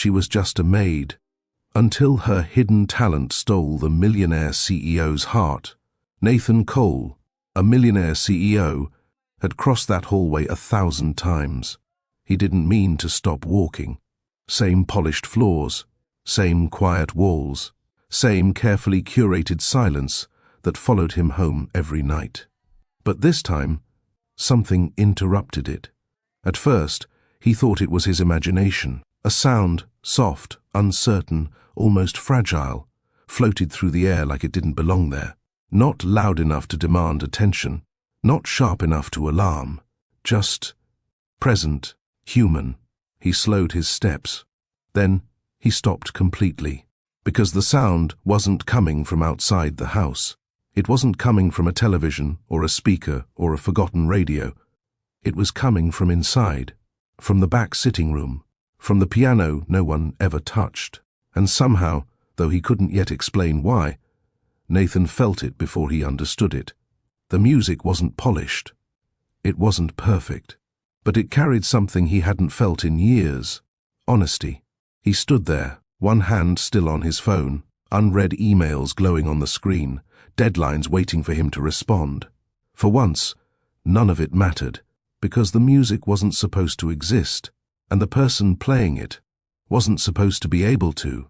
She was just a maid, until her hidden talent stole the millionaire CEO's heart. Nathan Cole, a millionaire CEO, had crossed that hallway 1,000 times. He didn't mean to stop walking. Same polished floors, same quiet walls, same carefully curated silence that followed him home every night. But this time, something interrupted it. At first, he thought it was his imagination. A sound, soft, uncertain, almost fragile, floated through the air like it didn't belong there. Not loud enough to demand attention, not sharp enough to alarm, just present, human. He slowed his steps. Then he stopped completely, because the sound wasn't coming from outside the house. It wasn't coming from a television or a speaker or a forgotten radio. It was coming from inside, from the back sitting room, from the piano no one ever touched. And somehow, though he couldn't yet explain why, Nathan felt it before he understood it. The music wasn't polished. It wasn't perfect. But it carried something he hadn't felt in years: honesty. He stood there, one hand still on his phone, unread emails glowing on the screen, deadlines waiting for him to respond. For once, none of it mattered, because the music wasn't supposed to exist, and the person playing it wasn't supposed to be able to.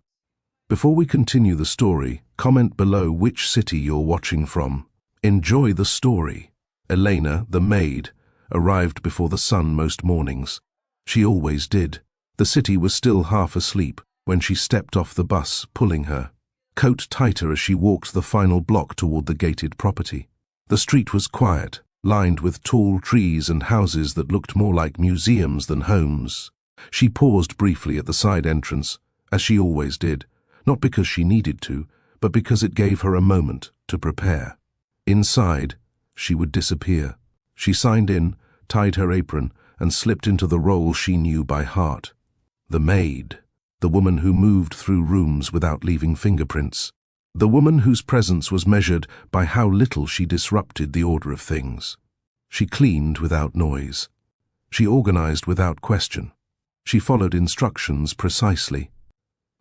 Before we continue the story, comment below which city you're watching from. Enjoy the story. Elena, the maid, arrived before the sun most mornings. She always did. The city was still half asleep when she stepped off the bus, pulling her coat tighter as she walked the final block toward the gated property. The street was quiet, lined with tall trees and houses that looked more like museums than homes. She paused briefly at the side entrance, as she always did, not because she needed to, but because it gave her a moment to prepare. Inside, she would disappear. She signed in, tied her apron, and slipped into the role she knew by heart. The maid. The woman who moved through rooms without leaving fingerprints. The woman whose presence was measured by how little she disrupted the order of things. She cleaned without noise. She organized without question. She followed instructions precisely.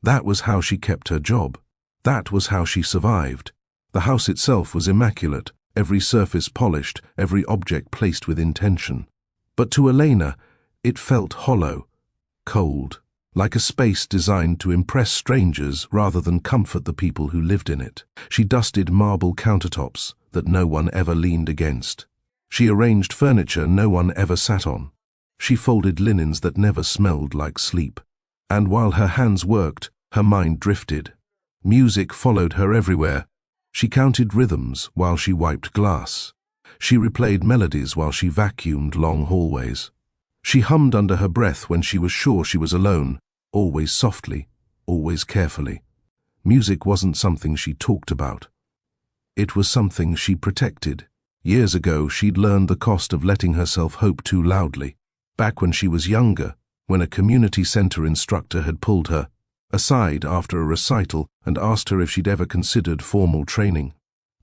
That was how she kept her job. That was how she survived. The house itself was immaculate, every surface polished, every object placed with intention. But to Elena, it felt hollow, cold, like a space designed to impress strangers rather than comfort the people who lived in it. She dusted marble countertops that no one ever leaned against. She arranged furniture no one ever sat on. She folded linens that never smelled like sleep. And while her hands worked, her mind drifted. Music followed her everywhere. She counted rhythms while she wiped glass. She replayed melodies while she vacuumed long hallways. She hummed under her breath when she was sure she was alone, always softly, always carefully. Music wasn't something she talked about. It was something she protected. Years ago, she'd learned the cost of letting herself hope too loudly. Back when she was younger, when a community center instructor had pulled her aside after a recital and asked her if she'd ever considered formal training.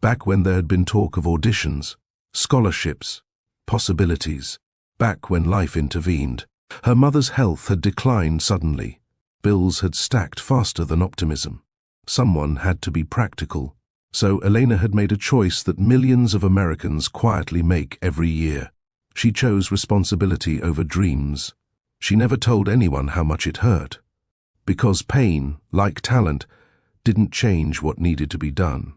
Back when there had been talk of auditions, scholarships, possibilities. Back when life intervened. Her mother's health had declined suddenly. Bills had stacked faster than optimism. Someone had to be practical. So Elena had made a choice that millions of Americans quietly make every year. She chose responsibility over dreams. She never told anyone how much it hurt. Because pain, like talent, didn't change what needed to be done.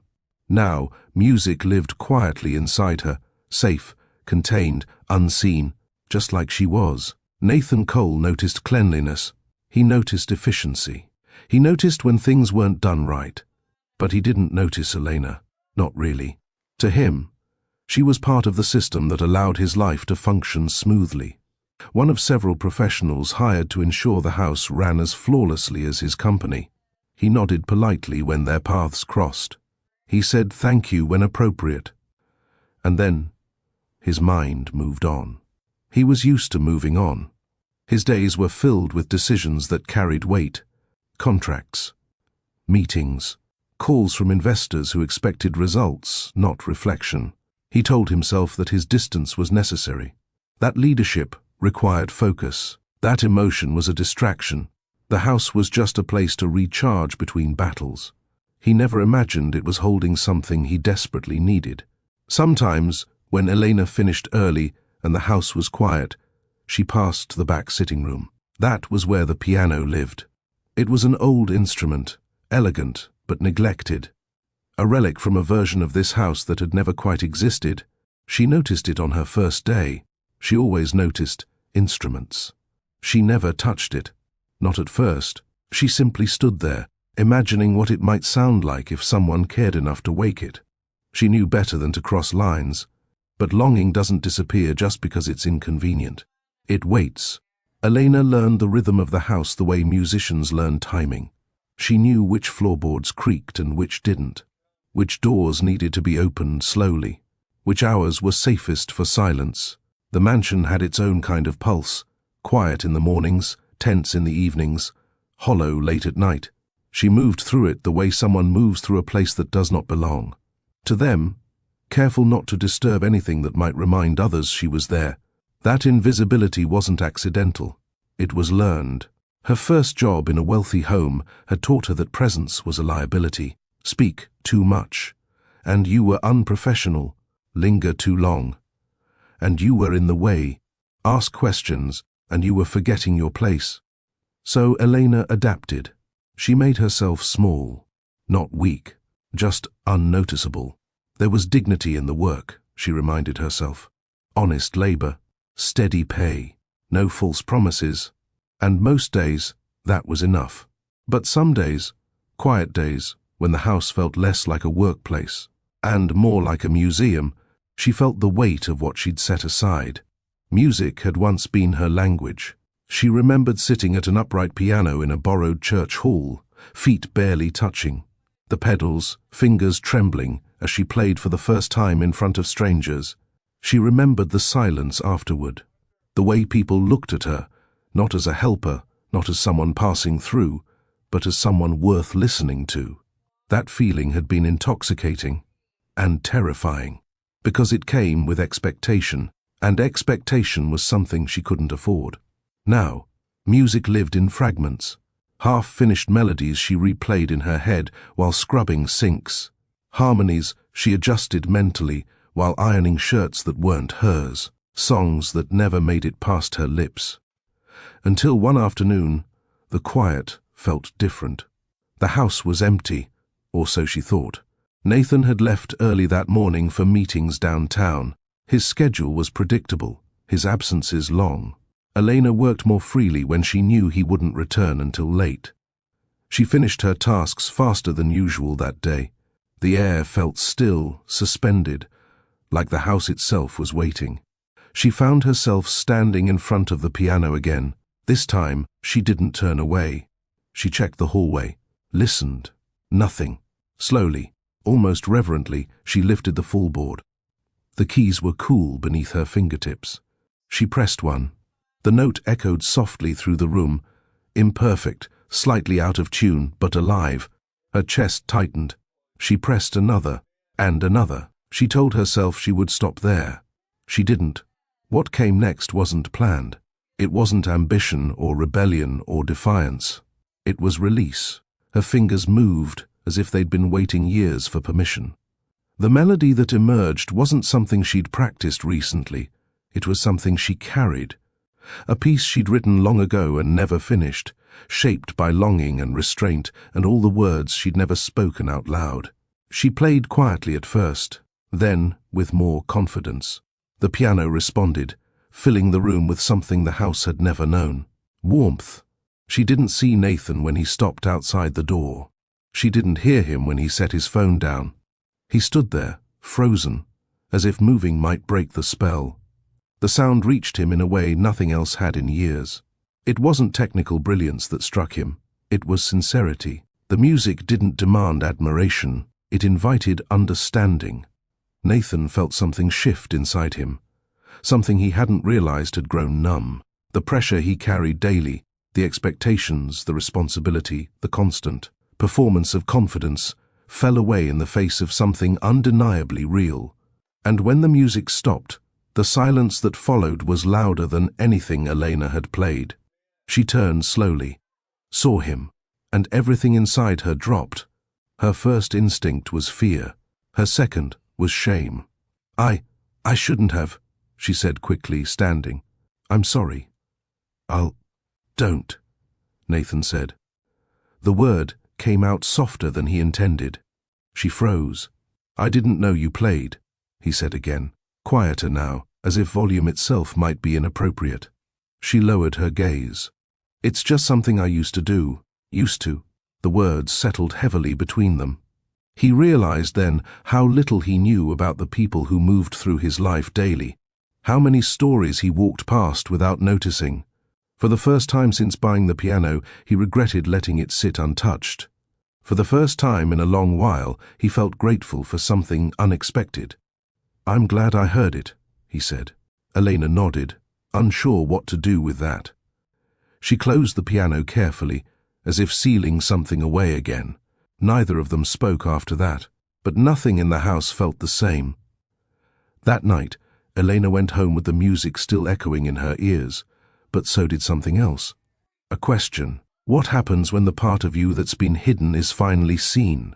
Now, music lived quietly inside her, safe, contained, unseen, just like she was. Nathan Cole noticed cleanliness. He noticed efficiency. He noticed when things weren't done right. But he didn't notice Elena. Not really. To him, she was part of the system that allowed his life to function smoothly. One of several professionals hired to ensure the house ran as flawlessly as his company. He nodded politely when their paths crossed. He said thank you when appropriate. And then, his mind moved on. He was used to moving on. His days were filled with decisions that carried weight. Contracts, meetings, calls from investors who expected results, not reflection. He told himself that his distance was necessary. That leadership required focus. That emotion was a distraction. The house was just a place to recharge between battles. He never imagined it was holding something he desperately needed. Sometimes, when Elena finished early and the house was quiet, she passed to the back sitting room. That was where the piano lived. It was an old instrument, elegant but neglected. A relic from a version of this house that had never quite existed. She noticed it on her first day. She always noticed instruments. She never touched it. Not at first. She simply stood there, imagining what it might sound like if someone cared enough to wake it. She knew better than to cross lines, but longing doesn't disappear just because it's inconvenient. It waits. Elena learned the rhythm of the house the way musicians learn timing. She knew which floorboards creaked and which didn't, which doors needed to be opened slowly, which hours were safest for silence. The mansion had its own kind of pulse, quiet in the mornings, tense in the evenings, hollow late at night. She moved through it the way someone moves through a place that does not belong. To them, careful not to disturb anything that might remind others she was there. That invisibility wasn't accidental. It was learned. Her first job in a wealthy home had taught her that presence was a liability. Speak too much, and you were unprofessional. Linger too long, and you were in the way. Ask questions, and you were forgetting your place. So Elena adapted. She made herself small, not weak, just unnoticeable. There was dignity in the work, she reminded herself. Honest labor, steady pay, no false promises. And most days, that was enough. But some days, quiet days, when the house felt less like a workplace and more like a museum, she felt the weight of what she'd set aside. Music had once been her language. She remembered sitting at an upright piano in a borrowed church hall, feet barely touching, the pedals, fingers trembling as she played for the first time in front of strangers. She remembered the silence afterward, the way people looked at her, not as a helper, not as someone passing through, but as someone worth listening to. That feeling had been intoxicating and terrifying, because it came with expectation, and expectation was something she couldn't afford. Now, music lived in fragments, half-finished melodies she replayed in her head while scrubbing sinks, harmonies she adjusted mentally while ironing shirts that weren't hers, songs that never made it past her lips. Until one afternoon, the quiet felt different. The house was empty, or so she thought. Nathan had left early that morning for meetings downtown. His schedule was predictable, his absences long. Elena worked more freely when she knew he wouldn't return until late. She finished her tasks faster than usual that day. The air felt still, suspended, like the house itself was waiting. She found herself standing in front of the piano again. This time, she didn't turn away. She checked the hallway, listened. Nothing. Slowly, almost reverently, she lifted the fullboard. The keys were cool beneath her fingertips. She pressed one. The note echoed softly through the room, imperfect, slightly out of tune, but alive. Her chest tightened. She pressed another, and another. She told herself she would stop there. She didn't. What came next wasn't planned. It wasn't ambition or rebellion or defiance. It was release. Her fingers moved as if they'd been waiting years for permission. The melody that emerged wasn't something she'd practiced recently. It was something she carried. A piece she'd written long ago and never finished, shaped by longing and restraint and all the words she'd never spoken out loud. She played quietly at first, then with more confidence. The piano responded, filling the room with something the house had never known. Warmth. She didn't see Nathan when he stopped outside the door. She didn't hear him when he set his phone down. He stood there, frozen, as if moving might break the spell. The sound reached him in a way nothing else had in years. It wasn't technical brilliance that struck him. It was sincerity. The music didn't demand admiration. It invited understanding. Nathan felt something shift inside him. Something he hadn't realized had grown numb. The pressure he carried daily, the expectations, the responsibility, the constant performance of confidence, fell away in the face of something undeniably real. And when the music stopped, the silence that followed was louder than anything Elena had played. She turned slowly, saw him, and everything inside her dropped. Her first instinct was fear. Her second was shame. I shouldn't have, she said quickly, standing. I'm sorry. Don't, Nathan said. The word came out softer than he intended. She froze. I didn't know you played, he said again, quieter now, as if volume itself might be inappropriate. She lowered her gaze. It's just something I used to do. Used to. The words settled heavily between them. He realized then how little he knew about the people who moved through his life daily, how many stories he walked past without noticing. For the first time since buying the piano, he regretted letting it sit untouched. For the first time in a long while, he felt grateful for something unexpected. I'm glad I heard it, he said. Elena nodded, unsure what to do with that. She closed the piano carefully, as if sealing something away again. Neither of them spoke after that, but nothing in the house felt the same. That night, Elena went home with the music still echoing in her ears, but so did something else. A question. What happens when the part of you that's been hidden is finally seen?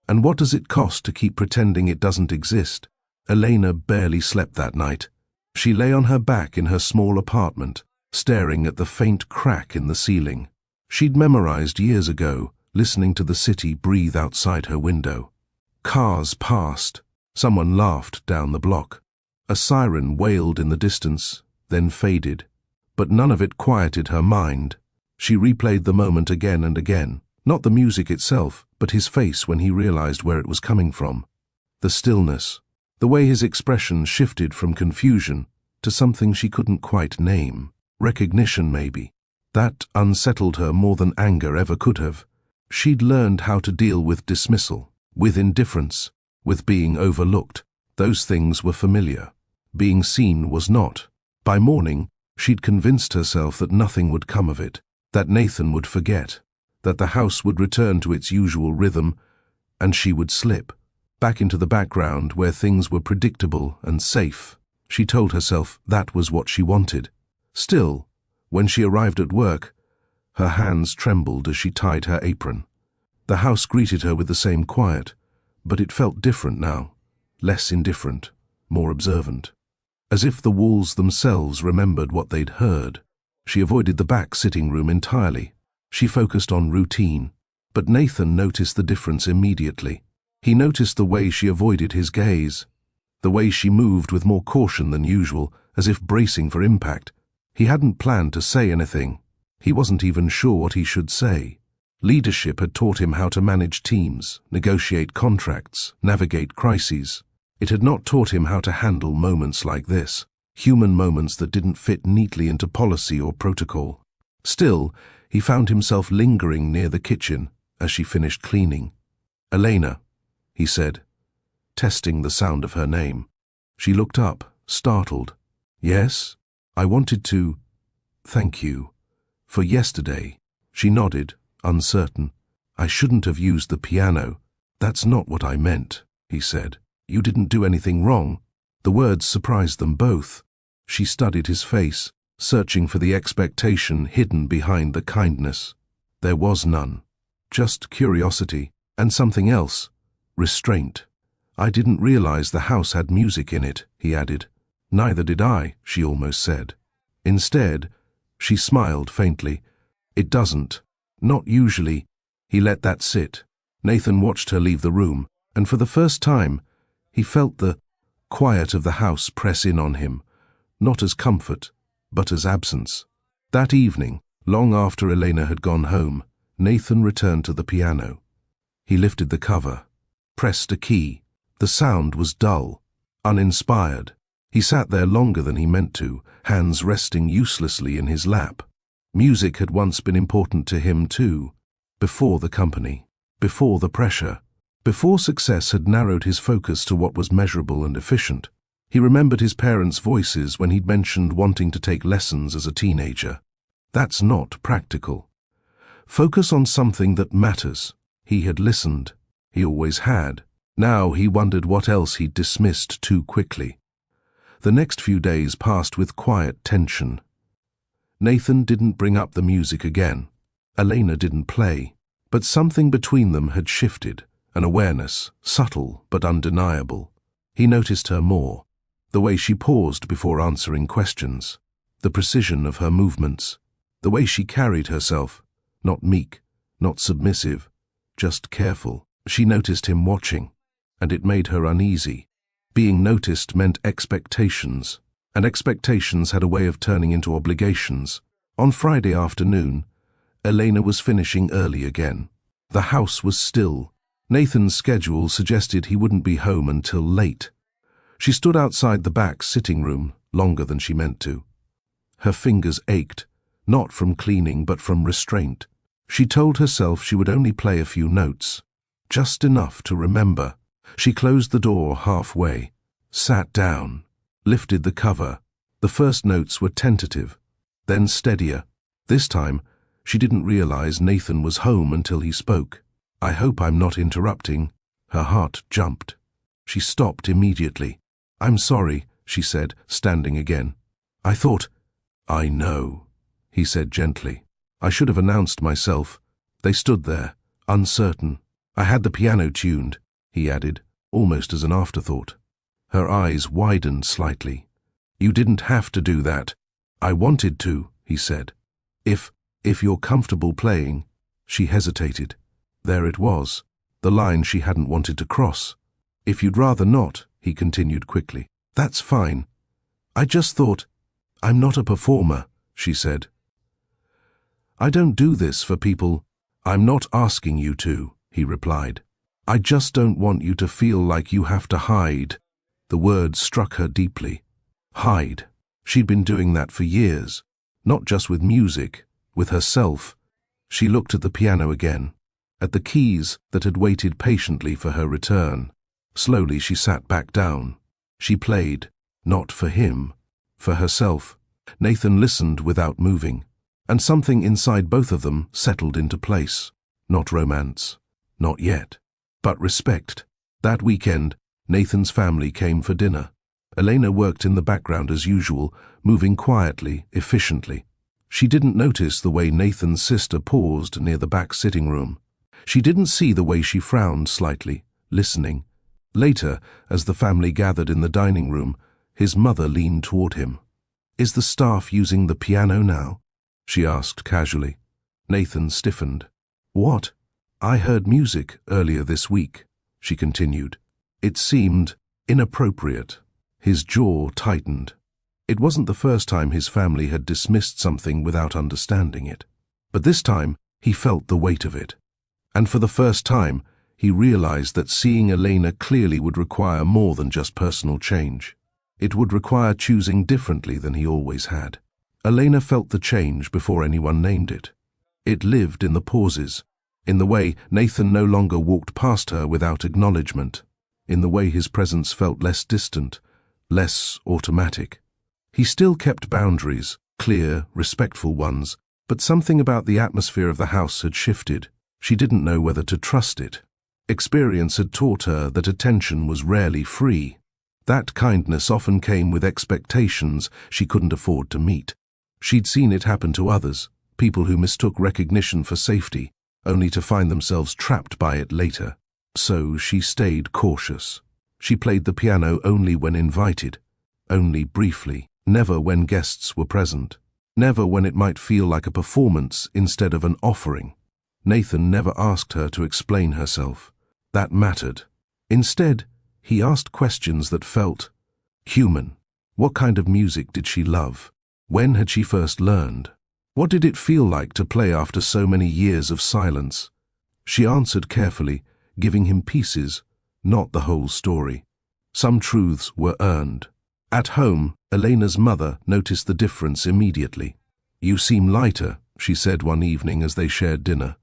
And what does it cost to keep pretending it doesn't exist? Elena barely slept that night. She lay on her back in her small apartment, staring at the faint crack in the ceiling. She'd memorized years ago, listening to the city breathe outside her window. Cars passed. Someone laughed down the block. A siren wailed in the distance, then faded. But none of it quieted her mind. She replayed the moment again and again, not the music itself, but his face when he realized where it was coming from. The stillness, the way his expression shifted from confusion to something she couldn't quite name. Recognition, maybe. That unsettled her more than anger ever could have. She'd learned how to deal with dismissal, with indifference, with being overlooked. Those things were familiar. Being seen was not. By morning, she'd convinced herself that nothing would come of it, that Nathan would forget, that the house would return to its usual rhythm, and she would slip back into the background where things were predictable and safe. She told herself that was what she wanted. Still, when she arrived at work, her hands trembled as she tied her apron. The house greeted her with the same quiet, but it felt different now, less indifferent, more observant. As if the walls themselves remembered what they'd heard. She avoided the back sitting room entirely. She focused on routine. But Nathan noticed the difference immediately. He noticed the way she avoided his gaze, the way she moved with more caution than usual, as if bracing for impact. He hadn't planned to say anything. He wasn't even sure what he should say. Leadership had taught him how to manage teams, negotiate contracts, navigate crises. It had not taught him how to handle moments like this, human moments that didn't fit neatly into policy or protocol. Still, he found himself lingering near the kitchen as she finished cleaning. Elena, he said, testing the sound of her name. She looked up, startled. Yes, I wanted to thank you for yesterday. She nodded, uncertain. I shouldn't have used the piano. That's not what I meant, he said. You didn't do anything wrong. The words surprised them both. She studied his face, searching for the expectation hidden behind the kindness. There was none. Just curiosity, and something else. Restraint. I didn't realize the house had music in it, he added. Neither did I, she almost said. Instead, she smiled faintly. It doesn't. Not usually. He let that sit. Nathan watched her leave the room, and for the first time, he felt the quiet of the house press in on him, not as comfort, but as absence. That evening, long after Elena had gone home, Nathan returned to the piano. He lifted the cover, pressed a key. The sound was dull, uninspired. He sat there longer than he meant to, hands resting uselessly in his lap. Music had once been important to him too, before the company, before the pressure. Before success had narrowed his focus to what was measurable and efficient. He remembered his parents' voices when he'd mentioned wanting to take lessons as a teenager. That's not practical. Focus on something that matters. He had listened. He always had. Now he wondered what else he'd dismissed too quickly. The next few days passed with quiet tension. Nathan didn't bring up the music again. Elena didn't play, but something between them had shifted, an awareness, subtle but undeniable. He noticed her more, the way she paused before answering questions, the precision of her movements, the way she carried herself, not meek, not submissive, just careful. She noticed him watching, and it made her uneasy. Being noticed meant expectations, and expectations had a way of turning into obligations. On Friday afternoon, Elena was finishing early again. The house was still. Nathan's schedule suggested he wouldn't be home until late. She stood outside the back sitting room longer than she meant to. Her fingers ached, not from cleaning but from restraint. She told herself she would only play a few notes, just enough to remember. She closed the door halfway, sat down, lifted the cover. The first notes were tentative, then steadier. This time, she didn't realize Nathan was home until he spoke. "I hope I'm not interrupting." Her heart jumped. She stopped immediately. "I'm sorry," she said, standing again. "I thought—" "I know," he said gently. "I should have announced myself." They stood there, uncertain. "I had the piano tuned," he added, almost as an afterthought. Her eyes widened slightly. "You didn't have to do that." "I wanted to," he said. If you're comfortable playing." She hesitated. There it was, the line she hadn't wanted to cross. "If you'd rather not," he continued quickly, "that's fine. I just thought—" "I'm not a performer," she said. "I don't do this for people." "I'm not asking you to," he replied. "I just don't want you to feel like you have to hide." The word struck her deeply. Hide. She'd been doing that for years, not just with music, with herself. She looked at the piano again, at the keys that had waited patiently for her return. Slowly she sat back down. She played, not for him, for herself. Nathan listened without moving, and something inside both of them settled into place. Not romance, not yet, but respect. That weekend, Nathan's family came for dinner. Elena worked in the background as usual, moving quietly, efficiently. She didn't notice the way Nathan's sister paused near the back sitting room. She didn't see the way she frowned slightly, listening. Later, as the family gathered in the dining room, his mother leaned toward him. "Is the staff using the piano now?" she asked casually. Nathan stiffened. "What?" "I heard music earlier this week," she continued. It seemed inappropriate. His jaw tightened. It wasn't the first time his family had dismissed something without understanding it. But this time, he felt the weight of it. And for the first time, he realized that seeing Elena clearly would require more than just personal change. It would require choosing differently than he always had. Elena felt the change before anyone named it. It lived in the pauses, in the way Nathan no longer walked past her without acknowledgement, in the way his presence felt less distant, less automatic. He still kept boundaries, clear, respectful ones, but something about the atmosphere of the house had shifted. She didn't know whether to trust it. Experience had taught her that attention was rarely free. That kindness often came with expectations she couldn't afford to meet. She'd seen it happen to others, people who mistook recognition for safety, only to find themselves trapped by it later. So she stayed cautious. She played the piano only when invited, only briefly, never when guests were present, never when it might feel like a performance instead of an offering. Nathan never asked her to explain herself. That mattered. Instead, he asked questions that felt human. What kind of music did she love? When had she first learned? What did it feel like to play after so many years of silence? She answered carefully, giving him pieces, not the whole story. Some truths were earned. At home, Elena's mother noticed the difference immediately. "You seem lighter," she said one evening as they shared dinner.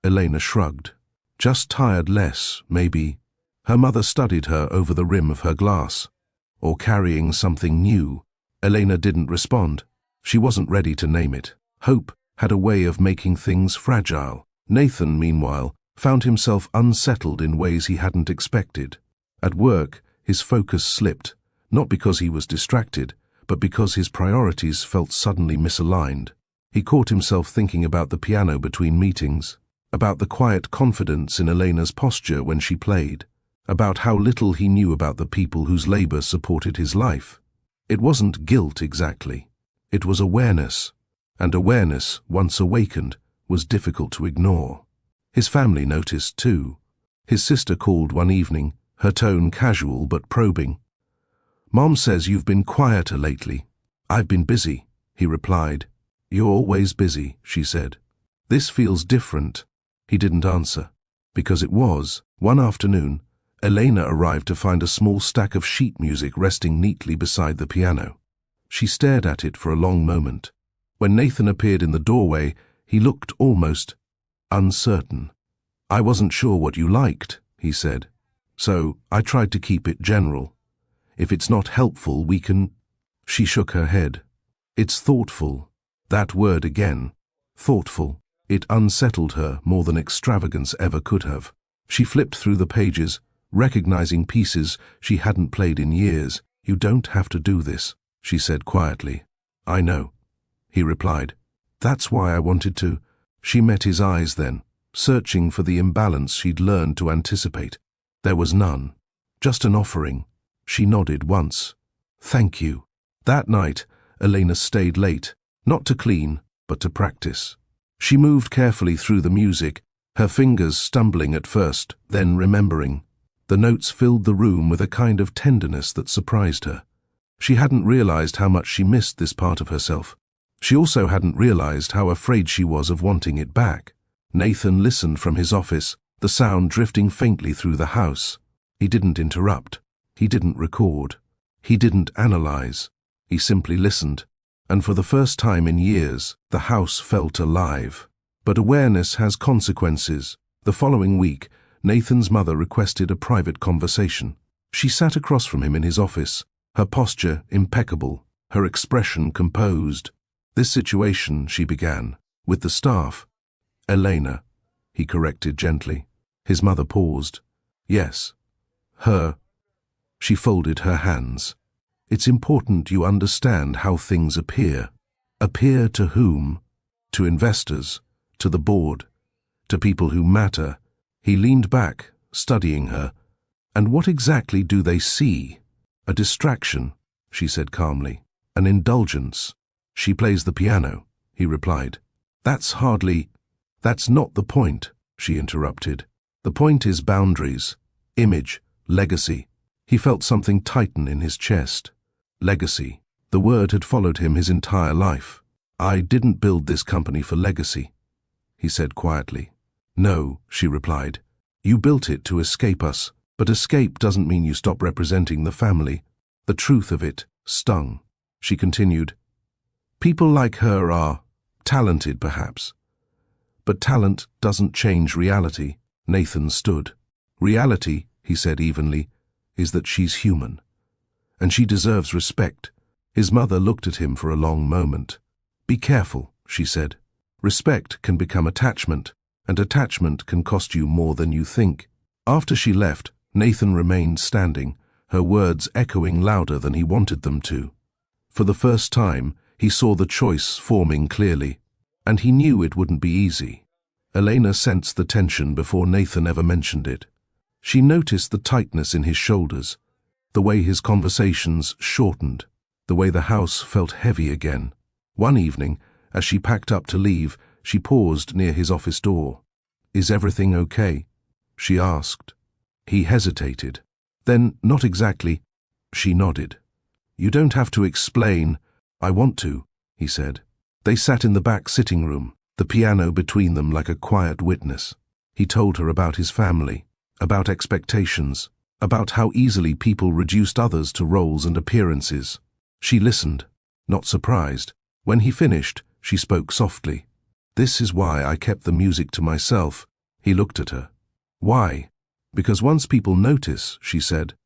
Elena shrugged. "Just tired less, maybe." Her mother studied her over the rim of her glass. "Or carrying something new." Elena didn't respond. She wasn't ready to name it. Hope had a way of making things fragile. Nathan, meanwhile, found himself unsettled in ways he hadn't expected. At work, his focus slipped, not because he was distracted, but because his priorities felt suddenly misaligned. He caught himself thinking about the piano between meetings, about the quiet confidence in Elena's posture when she played, about how little he knew about the people whose labor supported his life. It wasn't guilt exactly. It was awareness, and awareness, once awakened, was difficult to ignore. His family noticed too. His sister called one evening, her tone casual but probing. "Mom says you've been quieter lately." "I've been busy," he replied. "You're always busy," she said. "This feels different." He didn't answer. Because it was. One afternoon, Elena arrived to find a small stack of sheet music resting neatly beside the piano. She stared at it for a long moment. When Nathan appeared in the doorway, he looked almost uncertain. "I wasn't sure what you liked," he said. "So I tried to keep it general. If it's not helpful, we can—" She shook her head. "It's thoughtful." That word again. Thoughtful. It unsettled her more than extravagance ever could have. She flipped through the pages, recognizing pieces she hadn't played in years. "You don't have to do this," she said quietly. "I know," he replied. "That's why I wanted to." She met his eyes then, searching for the imbalance she'd learned to anticipate. There was none. Just an offering. She nodded once. "Thank you." That night, Elena stayed late, not to clean, but to practice. She moved carefully through the music, her fingers stumbling at first, then remembering. The notes filled the room with a kind of tenderness that surprised her. She hadn't realized how much she missed this part of herself. She also hadn't realized how afraid she was of wanting it back. Nathan listened from his office, the sound drifting faintly through the house. He didn't interrupt. He didn't record. He didn't analyze. He simply listened. And for the first time in years, the house felt alive. But awareness has consequences. The following week, Nathan's mother requested a private conversation. She sat across from him in his office, her posture impeccable, her expression composed. "This situation," she began, "with the staff." "Elena," he corrected gently. His mother paused. "Yes, her." She folded her hands. "It's important you understand how things appear." "Appear to whom?" "To investors, to the board, to people who matter." He leaned back, studying her. "And what exactly do they see?" "A distraction," she said calmly. "An indulgence." "She plays the piano," he replied. That's not the point," she interrupted. "The point is boundaries, image, legacy." He felt something tighten in his chest. Legacy. The word had followed him his entire life. "I didn't build this company for legacy," he said quietly. "No," she replied. "You built it to escape us, but escape doesn't mean you stop representing the family." The truth of it stung. She continued, "People like her are talented, perhaps. But talent doesn't change reality." Nathan stood. "Reality," he said evenly, "is that she's human. And she deserves respect." His mother looked at him for a long moment. "Be careful," she said. "Respect can become attachment, and attachment can cost you more than you think." After she left, Nathan remained standing, her words echoing louder than he wanted them to. For the first time, he saw the choice forming clearly, and he knew it wouldn't be easy. Elena sensed the tension before Nathan ever mentioned it. She noticed the tightness in his shoulders, the way his conversations shortened, the way the house felt heavy again. One evening, as she packed up to leave, she paused near his office door. "Is everything okay?" she asked. He hesitated. Then, "Not exactly." She nodded. "You don't have to explain." "I want to," he said. They sat in the back sitting room, the piano between them like a quiet witness. He told her about his family, about expectations, about how easily people reduced others to roles and appearances. She listened, not surprised. When he finished, she spoke softly. "This is why I kept the music to myself." He looked at her. "Why?" "Because once people notice," she said,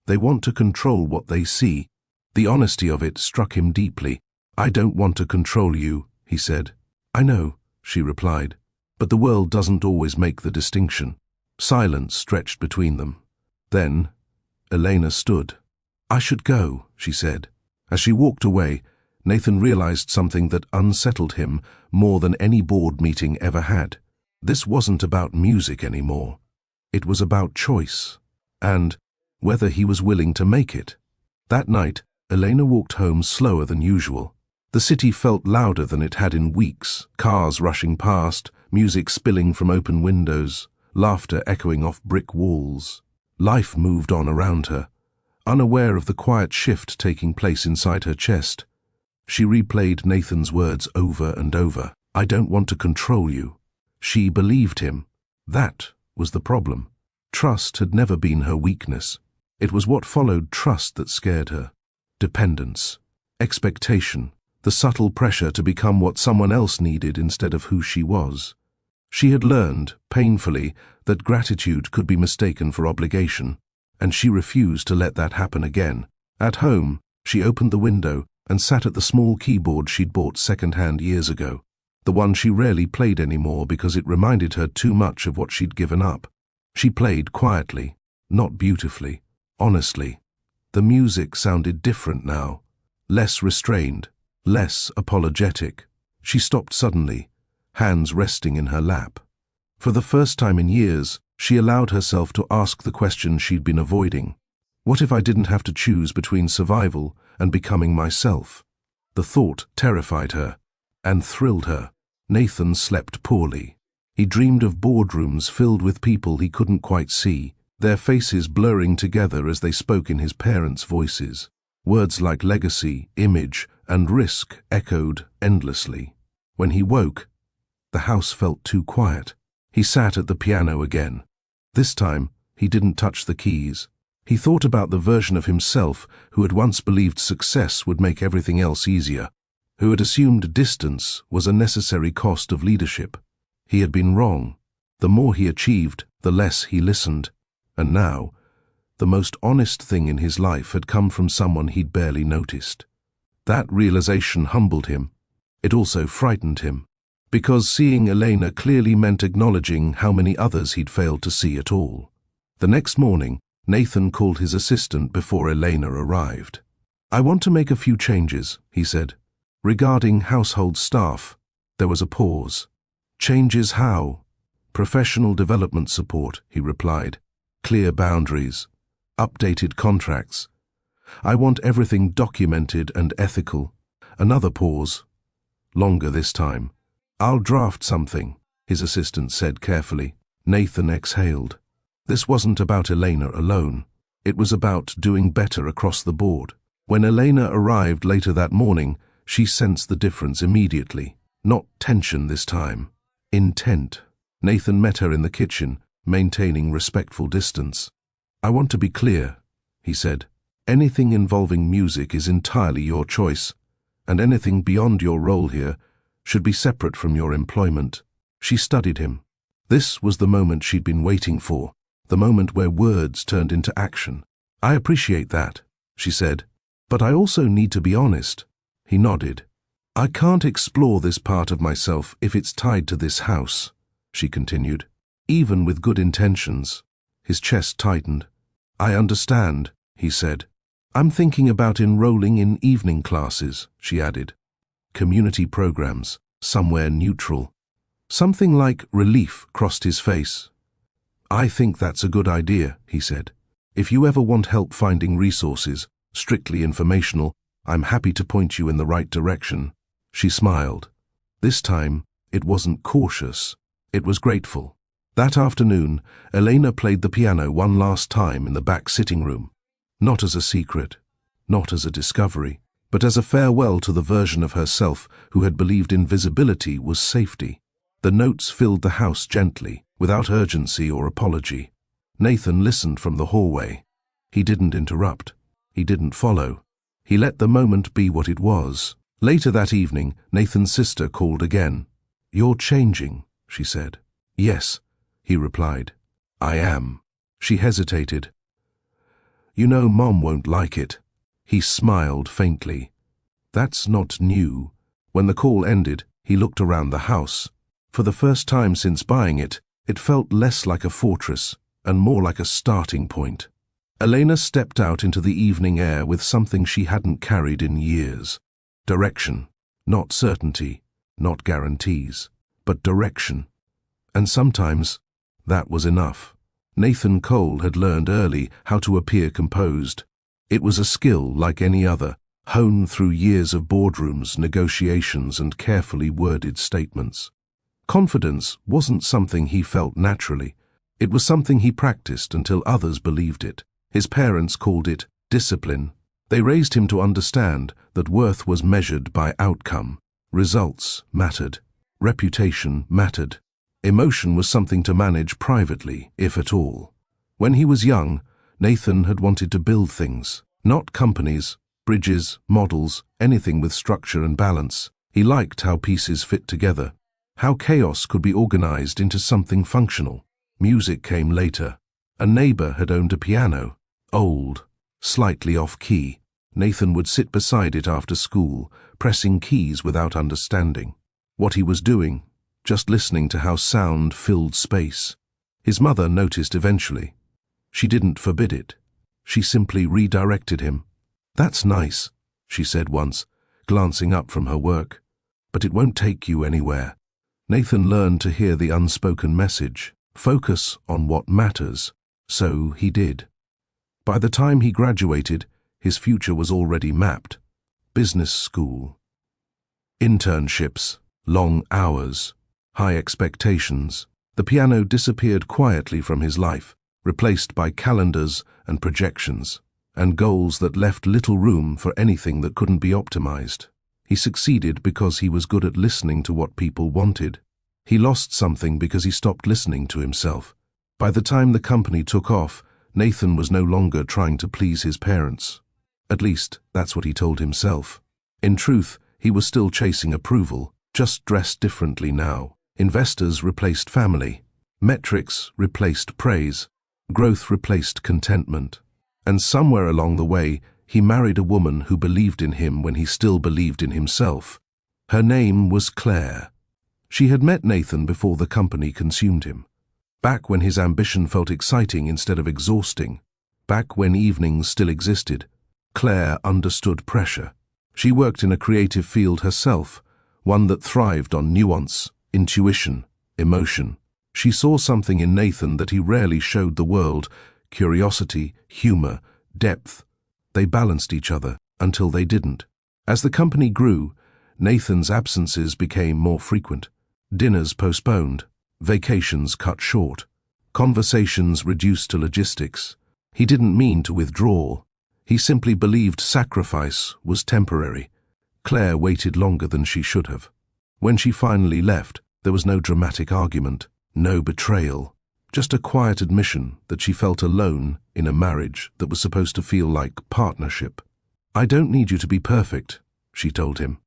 "they want to control what they see." The honesty of it struck him deeply. "I don't want to control you," he said. "I know," she replied, "but the world doesn't always make the distinction." Silence stretched between them. Then, Elena stood. "I should go," she said. As she walked away, Nathan realized something that unsettled him more than any board meeting ever had. This wasn't about music anymore. It was about choice, and whether he was willing to make it. That night, Elena walked home slower than usual. The city felt louder than it had in weeks, cars rushing past, music spilling from open windows, laughter echoing off brick walls. Life moved on around her, unaware of the quiet shift taking place inside her chest. She replayed Nathan's words over and over. "I don't want to control you." She believed him. That was the problem. Trust had never been her weakness. It was what followed trust that scared her. Dependence, expectation, the subtle pressure to become what someone else needed instead of who she was. She had learned, painfully, that gratitude could be mistaken for obligation, and she refused to let that happen again. At home, she opened the window and sat at the small keyboard she'd bought second-hand years ago, the one she rarely played anymore because it reminded her too much of what she'd given up. She played quietly, not beautifully, honestly. The music sounded different now, less restrained, less apologetic. She stopped suddenly, hands resting in her lap. For the first time in years, she allowed herself to ask the question she'd been avoiding. What if I didn't have to choose between survival and becoming myself? The thought terrified her and thrilled her. Nathan slept poorly. He dreamed of boardrooms filled with people he couldn't quite see, their faces blurring together as they spoke in his parents' voices. Words like legacy, image, and risk echoed endlessly. When he woke, the house felt too quiet. He sat at the piano again. This time, he didn't touch the keys. He thought about the version of himself who had once believed success would make everything else easier, who had assumed distance was a necessary cost of leadership. He had been wrong. The more he achieved, the less he listened. And now, the most honest thing in his life had come from someone he'd barely noticed. That realization humbled him. It also frightened him, because seeing Elena clearly meant acknowledging how many others he'd failed to see at all. The next morning, Nathan called his assistant before Elena arrived. "I want to make a few changes," he said. "Regarding household staff." There was a pause. "Changes how?" "Professional development support," he replied. "Clear boundaries. Updated contracts. I want everything documented and ethical." Another pause. Longer this time. "I'll draft something," his assistant said carefully. Nathan exhaled. This wasn't about Elena alone. It was about doing better across the board. When Elena arrived later that morning, she sensed the difference immediately. Not tension this time. Intent. Nathan met her in the kitchen, maintaining respectful distance. "I want to be clear," he said. "Anything involving music is entirely your choice, and anything beyond your role here should be separate from your employment." She studied him. This was the moment she'd been waiting for, the moment where words turned into action. "I appreciate that," she said, "but I also need to be honest." He nodded. "I can't explore this part of myself if it's tied to this house," she continued. "Even with good intentions." His chest tightened. "I understand," he said. "I'm thinking about enrolling in evening classes," she added. "Community programs, somewhere neutral." Something like relief crossed his face. "I think that's a good idea," he said. "If you ever want help finding resources, strictly informational, I'm happy to point you in the right direction." She smiled. This time, it wasn't cautious, it was grateful. That afternoon, Elena played the piano one last time in the back sitting room. Not as a secret, not as a discovery, but as a farewell to the version of herself who had believed invisibility was safety. The notes filled the house gently, without urgency or apology. Nathan listened from the hallway. He didn't interrupt. He didn't follow. He let the moment be what it was. Later that evening, Nathan's sister called again. "You're changing," she said. "Yes," he replied. "I am." She hesitated. "You know Mom won't like it." He smiled faintly. "That's not new." When the call ended, he looked around the house. For the first time since buying it, it felt less like a fortress and more like a starting point. Elena stepped out into the evening air with something she hadn't carried in years. Direction. Not certainty, not guarantees, but direction. And sometimes that was enough. Nathan Cole had learned early how to appear composed. It was a skill like any other, honed through years of boardrooms, negotiations, and carefully worded statements. Confidence wasn't something he felt naturally. It was something he practiced until others believed it. His parents called it discipline. They raised him to understand that worth was measured by outcome. Results mattered. Reputation mattered. Emotion was something to manage privately, if at all. When he was young, Nathan had wanted to build things, not companies, bridges, models, anything with structure and balance. He liked how pieces fit together, how chaos could be organized into something functional. Music came later. A neighbor had owned a piano, old, slightly off-key. Nathan would sit beside it after school, pressing keys without understanding what he was doing, just listening to how sound filled space. His mother noticed eventually. She didn't forbid it. She simply redirected him. "That's nice," she said once, glancing up from her work, "but it won't take you anywhere." Nathan learned to hear the unspoken message. Focus on what matters. So he did. By the time he graduated, his future was already mapped. Business school. Internships. Long hours. High expectations. The piano disappeared quietly from his life, replaced by calendars and projections, and goals that left little room for anything that couldn't be optimized. He succeeded because he was good at listening to what people wanted. He lost something because he stopped listening to himself. By the time the company took off, Nathan was no longer trying to please his parents. At least, that's what he told himself. In truth, he was still chasing approval, just dressed differently now. Investors replaced family. Metrics replaced praise. Growth replaced contentment. And somewhere along the way, he married a woman who believed in him when he still believed in himself. Her name was Claire. She had met Nathan before the company consumed him. Back when his ambition felt exciting instead of exhausting. Back when evenings still existed. Claire understood pressure. She worked in a creative field herself, one that thrived on nuance, intuition, emotion. She saw something in Nathan that he rarely showed the world: curiosity, humor, depth. They balanced each other until they didn't. As the company grew, Nathan's absences became more frequent. Dinners postponed, vacations cut short, conversations reduced to logistics. He didn't mean to withdraw. He simply believed sacrifice was temporary. Claire waited longer than she should have. When she finally left, there was no dramatic argument, no betrayal, just a quiet admission that she felt alone in a marriage that was supposed to feel like partnership. "I don't need you to be perfect," she told him.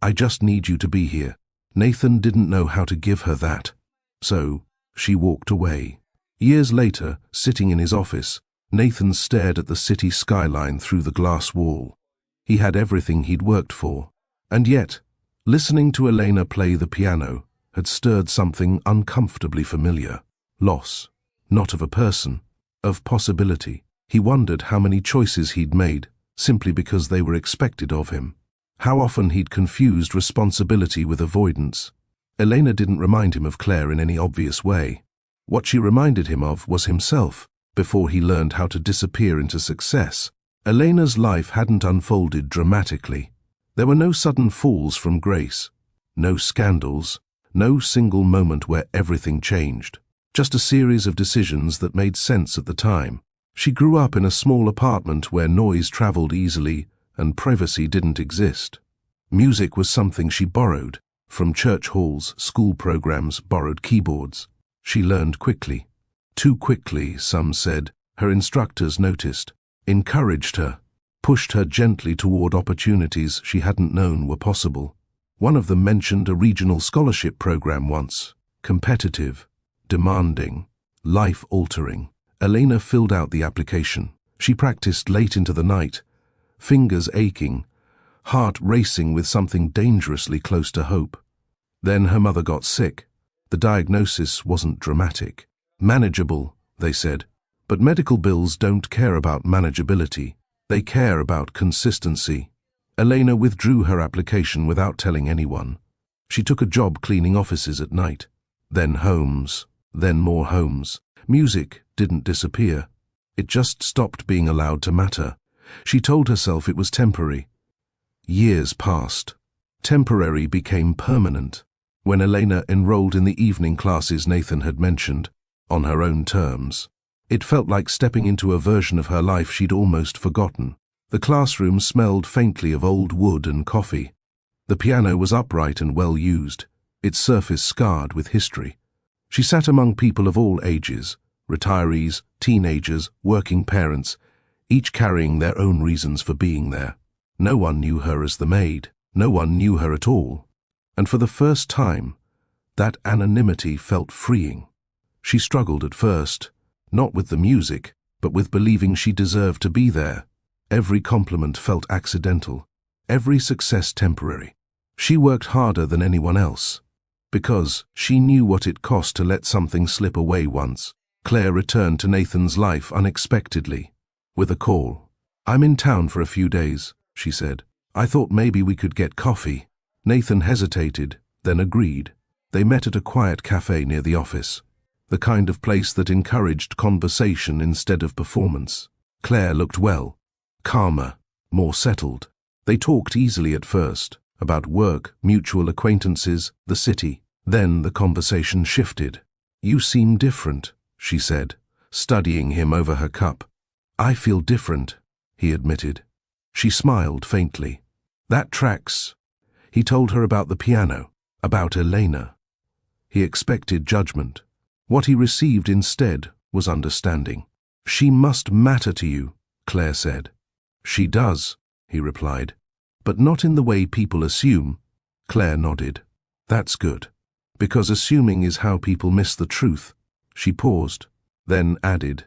"I just need you to be here." Nathan didn't know how to give her that, so she walked away. Years later, sitting in his office, Nathan stared at the city skyline through the glass wall. He had everything he'd worked for, and yet, listening to Elena play the piano had stirred something uncomfortably familiar. Loss, not of a person, of possibility. He wondered how many choices he'd made simply because they were expected of him. How often he'd confused responsibility with avoidance. Elena didn't remind him of Claire in any obvious way. What she reminded him of was himself, before he learned how to disappear into success. Elena's life hadn't unfolded dramatically. There were no sudden falls from grace, no scandals, no single moment where everything changed. Just a series of decisions that made sense at the time. She grew up in a small apartment where noise traveled easily and privacy didn't exist. Music was something she borrowed. From church halls, school programs, borrowed keyboards. She learned quickly. Too quickly, some said. Her instructors noticed, encouraged her, pushed her gently toward opportunities she hadn't known were possible. One of them mentioned a regional scholarship program once. Competitive, demanding, life-altering. Elena filled out the application. She practiced late into the night, fingers aching, heart racing with something dangerously close to hope. Then her mother got sick. The diagnosis wasn't dramatic. Manageable, they said. But medical bills don't care about manageability. They care about consistency. Elena withdrew her application without telling anyone. She took a job cleaning offices at night. Then homes, then more homes. Music didn't disappear. It just stopped being allowed to matter. She told herself it was temporary. Years passed. Temporary became permanent. When Elena enrolled in the evening classes Nathan had mentioned, on her own terms, it felt like stepping into a version of her life she'd almost forgotten. The classroom smelled faintly of old wood and coffee. The piano was upright and well used, its surface scarred with history. She sat among people of all ages, retirees, teenagers, working parents, each carrying their own reasons for being there. No one knew her as the maid. No one knew her at all. And for the first time, that anonymity felt freeing. She struggled at first, not with the music, but with believing she deserved to be there. Every compliment felt accidental, every success temporary. She worked harder than anyone else, because she knew what it cost to let something slip away once. Claire returned to Nathan's life unexpectedly, with a call. "I'm in town for a few days," she said. "I thought maybe we could get coffee." Nathan hesitated, then agreed. They met at a quiet cafe near the office, the kind of place that encouraged conversation instead of performance. Claire looked well, calmer, more settled. They talked easily at first, about work, mutual acquaintances, the city. Then the conversation shifted. "You seem different," she said, studying him over her cup. "I feel different," he admitted. She smiled faintly. "That tracks." He told her about the piano, about Elena. He expected judgment. What he received instead was understanding. "She must matter to you," Claire said. "She does," he replied. "But not in the way people assume." Claire nodded. "That's good. Because assuming is how people miss the truth." She paused, then added,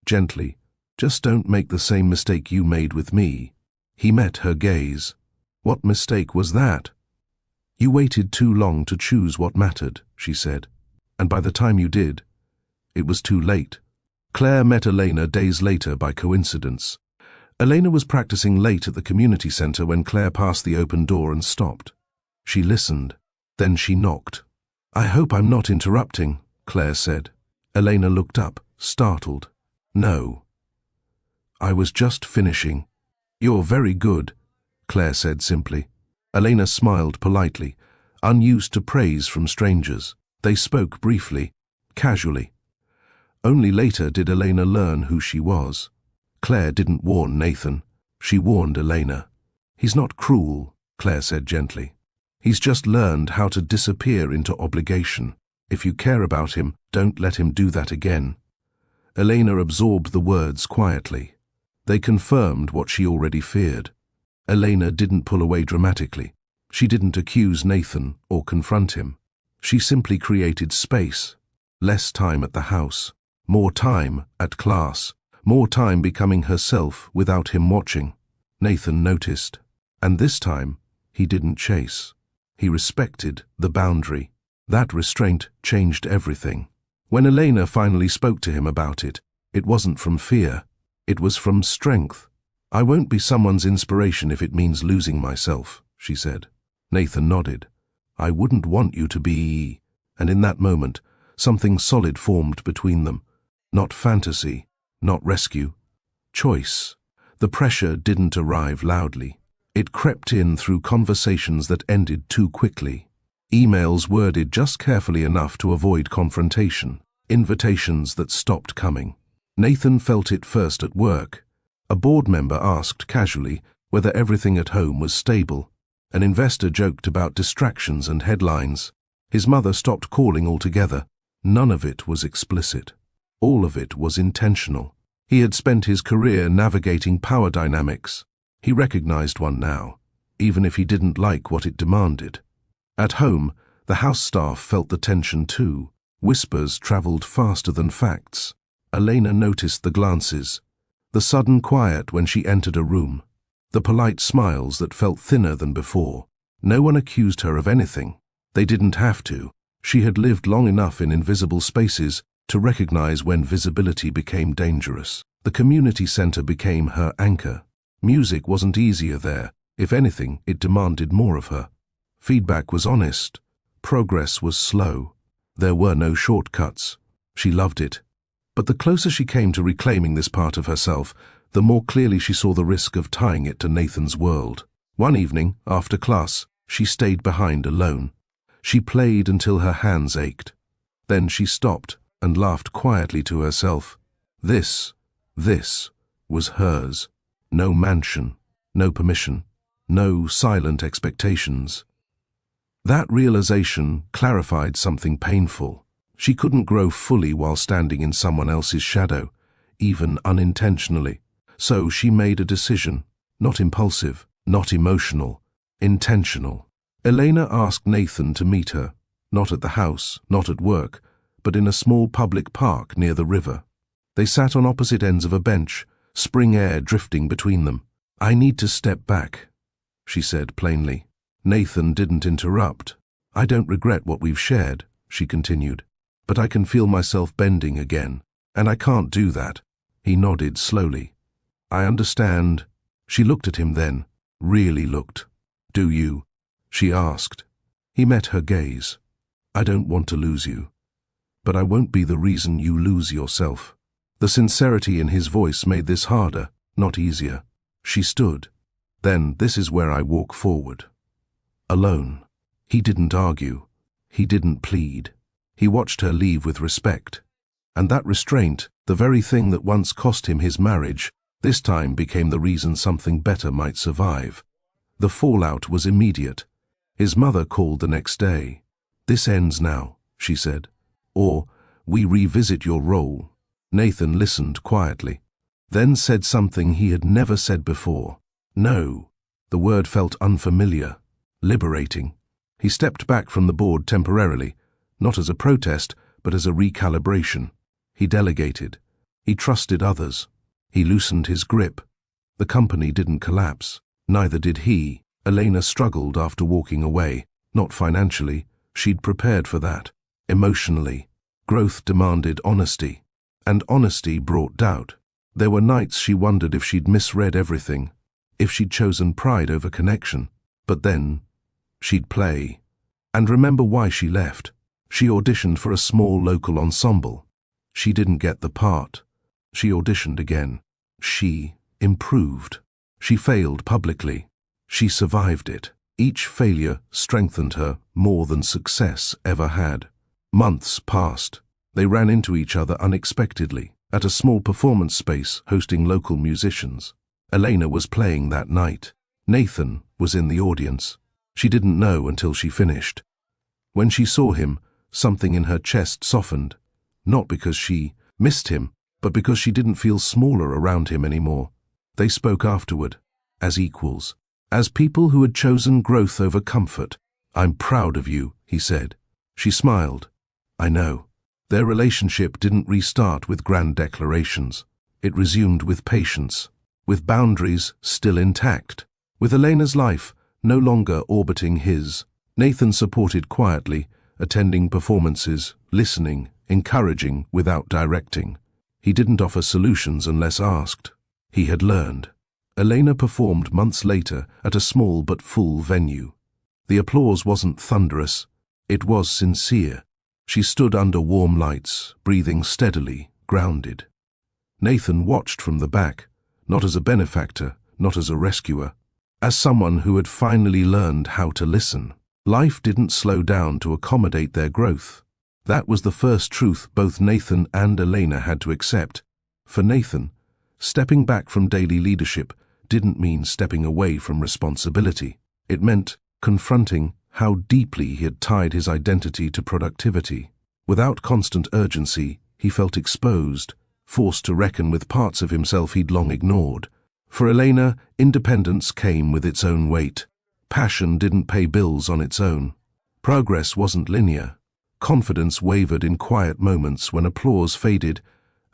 gently, "Just don't make the same mistake you made with me." He met her gaze. "What mistake was that?" "You waited too long to choose what mattered," she said. "And by the time you did, it was too late." Claire met Elena days later by coincidence. Elena was practicing late at the community center when Claire passed the open door and stopped. She listened. Then she knocked. "I hope I'm not interrupting," Claire said. Elena looked up, startled. "No. I was just finishing." "You're very good," Claire said simply. Elena smiled politely, unused to praise from strangers. They spoke briefly, casually. Only later did Elena learn who she was. Claire didn't warn Nathan. She warned Elena. "He's not cruel," Claire said gently. "He's just learned how to disappear into obligation. If you care about him, don't let him do that again." Elena absorbed the words quietly. They confirmed what she already feared. Elena didn't pull away dramatically. She didn't accuse Nathan or confront him. She simply created space. Less time at the house. More time at class. More time becoming herself without him watching. Nathan noticed. And this time, he didn't chase. He respected the boundary. That restraint changed everything. When Elena finally spoke to him about it, it wasn't from fear. It was from strength. "I won't be someone's inspiration if it means losing myself," she said. Nathan nodded. "I wouldn't want you to be..." And in that moment, something solid formed between them. Not fantasy, not rescue. Choice. The pressure didn't arrive loudly. It crept in through conversations that ended too quickly. Emails worded just carefully enough to avoid confrontation. Invitations that stopped coming. Nathan felt it first at work. A board member asked casually whether everything at home was stable. An investor joked about distractions and headlines. His mother stopped calling altogether. None of it was explicit. All of it was intentional. He had spent his career navigating power dynamics. He recognized one now, even if he didn't like what it demanded. At home, the house staff felt the tension too. Whispers traveled faster than facts. Elena noticed the glances, the sudden quiet when she entered a room, the polite smiles that felt thinner than before. No one accused her of anything. They didn't have to. She had lived long enough in invisible spaces to recognize when visibility became dangerous. The community center became her anchor. Music wasn't easier there. If anything, it demanded more of her. Feedback was honest. Progress was slow. There were no shortcuts. She loved it. But the closer she came to reclaiming this part of herself, the more clearly she saw the risk of tying it to Nathan's world. One evening, after class, she stayed behind alone. She played until her hands ached. Then she stopped and laughed quietly to herself. This was hers. No mansion, no permission, no silent expectations. That realization clarified something painful. She couldn't grow fully while standing in someone else's shadow, even unintentionally. So she made a decision, not impulsive, not emotional, intentional. Elena asked Nathan to meet her, not at the house, not at work, but in a small public park near the river. They sat on opposite ends of a bench, spring air drifting between them. "I need to step back," she said plainly. Nathan didn't interrupt. "I don't regret what we've shared," she continued, "but I can feel myself bending again, and I can't do that." He nodded slowly. "I understand." She looked at him then, really looked. "Do you?" she asked. He met her gaze. "I don't want to lose you, but I won't be the reason you lose yourself." The sincerity in his voice made this harder, not easier. She stood. "Then this is where I walk forward. Alone." He didn't argue. He didn't plead. He watched her leave with respect. And that restraint, the very thing that once cost him his marriage, this time became the reason something better might survive. The fallout was immediate. His mother called the next day. "This ends now," she said. "Or, we revisit your role." Nathan listened quietly, then said something he had never said before. "No." The word felt unfamiliar, liberating. He stepped back from the board temporarily, not as a protest, but as a recalibration. He delegated. He trusted others. He loosened his grip. The company didn't collapse. Neither did he. Elena struggled after walking away. Not financially. She'd prepared for that. Emotionally. Growth demanded honesty. And honesty brought doubt. There were nights she wondered if she'd misread everything, if she'd chosen pride over connection. But then, she'd play. And remember why she left. She auditioned for a small local ensemble. She didn't get the part. She auditioned again. She improved. She failed publicly. She survived it. Each failure strengthened her more than success ever had. Months passed. They ran into each other unexpectedly at a small performance space hosting local musicians. Elena was playing that night. Nathan was in the audience. She didn't know until she finished. When she saw him, something in her chest softened, not because she missed him, but because she didn't feel smaller around him anymore. They spoke afterward, as equals, as people who had chosen growth over comfort. "I'm proud of you," he said. She smiled. "I know." Their relationship didn't restart with grand declarations. It resumed with patience, with boundaries still intact, with Elena's life no longer orbiting his. Nathan supported quietly, attending performances, listening, encouraging without directing. He didn't offer solutions unless asked. He had learned. Elena performed months later at a small but full venue. The applause wasn't thunderous. It was sincere. She stood under warm lights, breathing steadily, grounded. Nathan watched from the back, not as a benefactor, not as a rescuer, as someone who had finally learned how to listen. Life didn't slow down to accommodate their growth. That was the first truth both Nathan and Elena had to accept. For Nathan, stepping back from daily leadership didn't mean stepping away from responsibility. It meant confronting how deeply he had tied his identity to productivity. Without constant urgency, he felt exposed, forced to reckon with parts of himself he'd long ignored. For Elena, independence came with its own weight. Passion didn't pay bills on its own. Progress wasn't linear. Confidence wavered in quiet moments when applause faded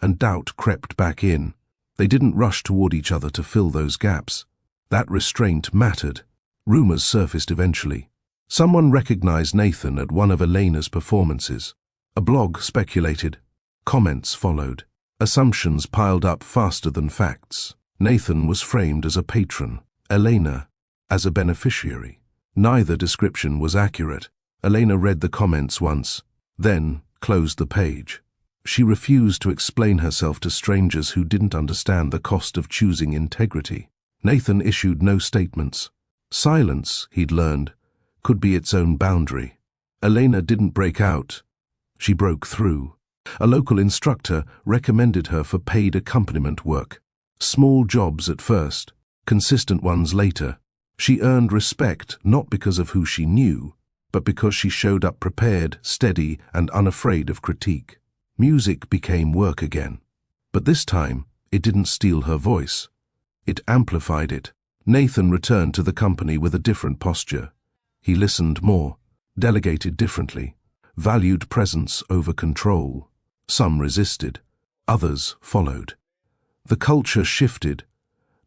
and doubt crept back in. They didn't rush toward each other to fill those gaps. That restraint mattered. Rumors surfaced eventually. Someone recognized Nathan at one of Elena's performances. A blog speculated. Comments followed. Assumptions piled up faster than facts. Nathan was framed as a patron. Elena as a beneficiary. Neither description was accurate. Elena read the comments once, then closed the page. She refused to explain herself to strangers who didn't understand the cost of choosing integrity. Nathan issued no statements. Silence, he'd learned, could be its own boundary. Elena didn't break out. She broke through. A local instructor recommended her for paid accompaniment work. Small jobs at first, consistent ones later. She earned respect not because of who she knew, but because she showed up prepared, steady, and unafraid of critique. Music became work again. But this time, it didn't steal her voice. It amplified it. Nathan returned to the company with a different posture. He listened more, delegated differently, valued presence over control. Some resisted, others followed. The culture shifted,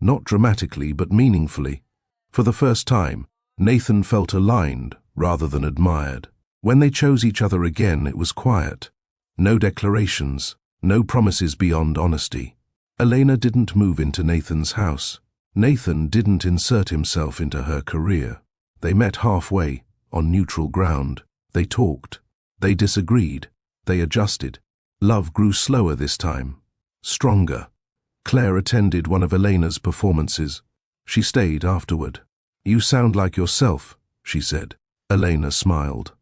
not dramatically but meaningfully. For the first time, Nathan felt aligned rather than admired. When they chose each other again, it was quiet. No declarations, no promises beyond honesty. Elena didn't move into Nathan's house. Nathan didn't insert himself into her career. They met halfway, on neutral ground. They talked. They disagreed. They adjusted. Love grew slower this time, stronger. Claire attended one of Elena's performances. She stayed afterward. "You sound like yourself," she said. Elena smiled.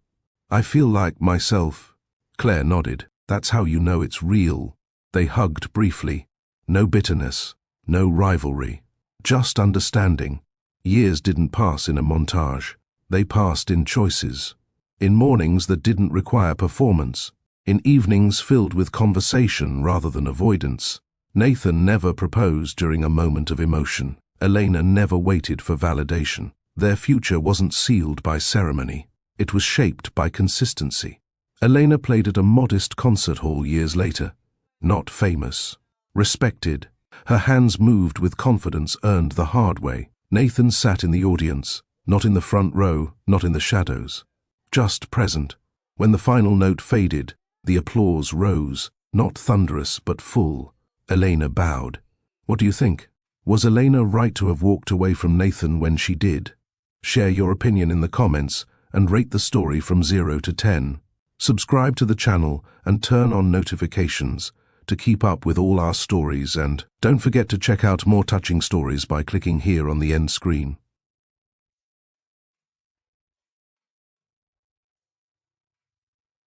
"I feel like myself." Claire nodded. "That's how you know it's real." They hugged briefly. No bitterness, no rivalry, just understanding. Years didn't pass in a montage. They passed in choices. In mornings that didn't require performance. In evenings filled with conversation rather than avoidance. Nathan never proposed during a moment of emotion. Elena never waited for validation. Their future wasn't sealed by ceremony. It was shaped by consistency. Elena played at a modest concert hall years later. Not famous. Respected. Her hands moved with confidence earned the hard way. Nathan sat in the audience, not in the front row, not in the shadows. Just present. When the final note faded, the applause rose, not thunderous but full. Elena bowed. "What do you think? Was Elena right to have walked away from Nathan when she did?" Share your opinion in the comments and rate the story from 0 to 10. Subscribe to the channel and turn on notifications to keep up with all our stories, and don't forget to check out more touching stories by clicking here on the end screen.